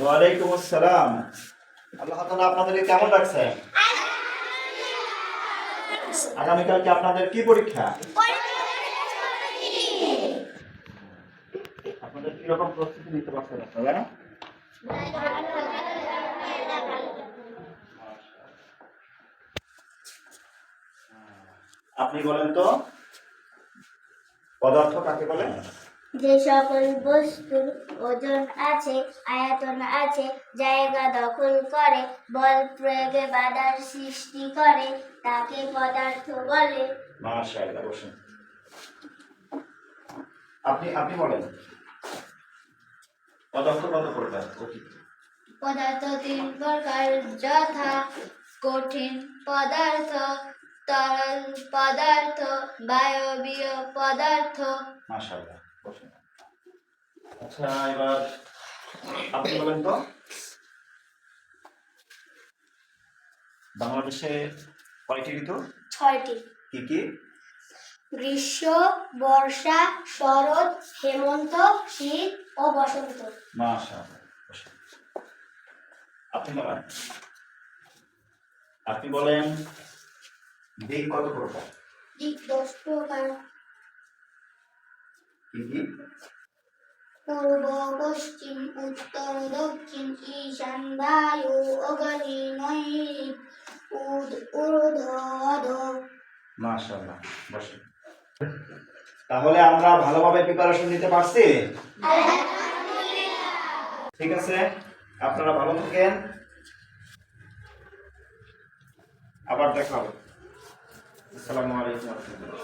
ওয়ালাইকুম আসসালাম। আল্লাহ তাআলা আপনাদেরকে কেমন রাখছেন? আগামীকাল কি আপনাদের কি পরীক্ষা? আপনাদের কি রকম প্রস্তুতি নিতে পারছেন আপনারা? আপনি বলেন তো পদার্থ কাকে বলে? যে সকল বস্তুর ওজন আছে, আয়তন আছে, জায়গা দখল করে, বল প্রয়োগে বাধার সৃষ্টি করে, তাকে পদার্থ বলে। মাশাআল্লাহ, বসুন। আপনি বলেন পদার্থ কত প্রকার? পদার্থ তিন প্রকার, যথা কঠিন পদার্থ, তরল পদার্থ, বায়বীয় পদার্থ। মাশাআল্লাহ, বসুন। আচ্ছা, এবার আপনি বলেন তো বাংলাদেশে কয়টি ঋতু? 6টি। কি কি? গ্রীষ্ম, বর্ষা, শরৎ, হেমন্ত, শীত ও বসন্ত। মাশাআল্লাহ, বসুন। আপনি বলেন দিক কত প্রকার? দিক 10 প্রকার। কি কি? পূর্ব, পশ্চিম, উত্তর, দক্ষিণ, ঈশান, বায়ু, অগ্নি, নৈঋত, ঊর্ধ্ব, অধো। মাশাআল্লাহ, বসুন। তাহলে আমরা ভালোভাবে প্রিপারেশন নিতে পারছি? ঠিক আছে, আপনারা ভালো থাকেন, আবার দেখা হবে। আসসালামু আলাইকুম ওয়া রাহমাতুল্লাহ।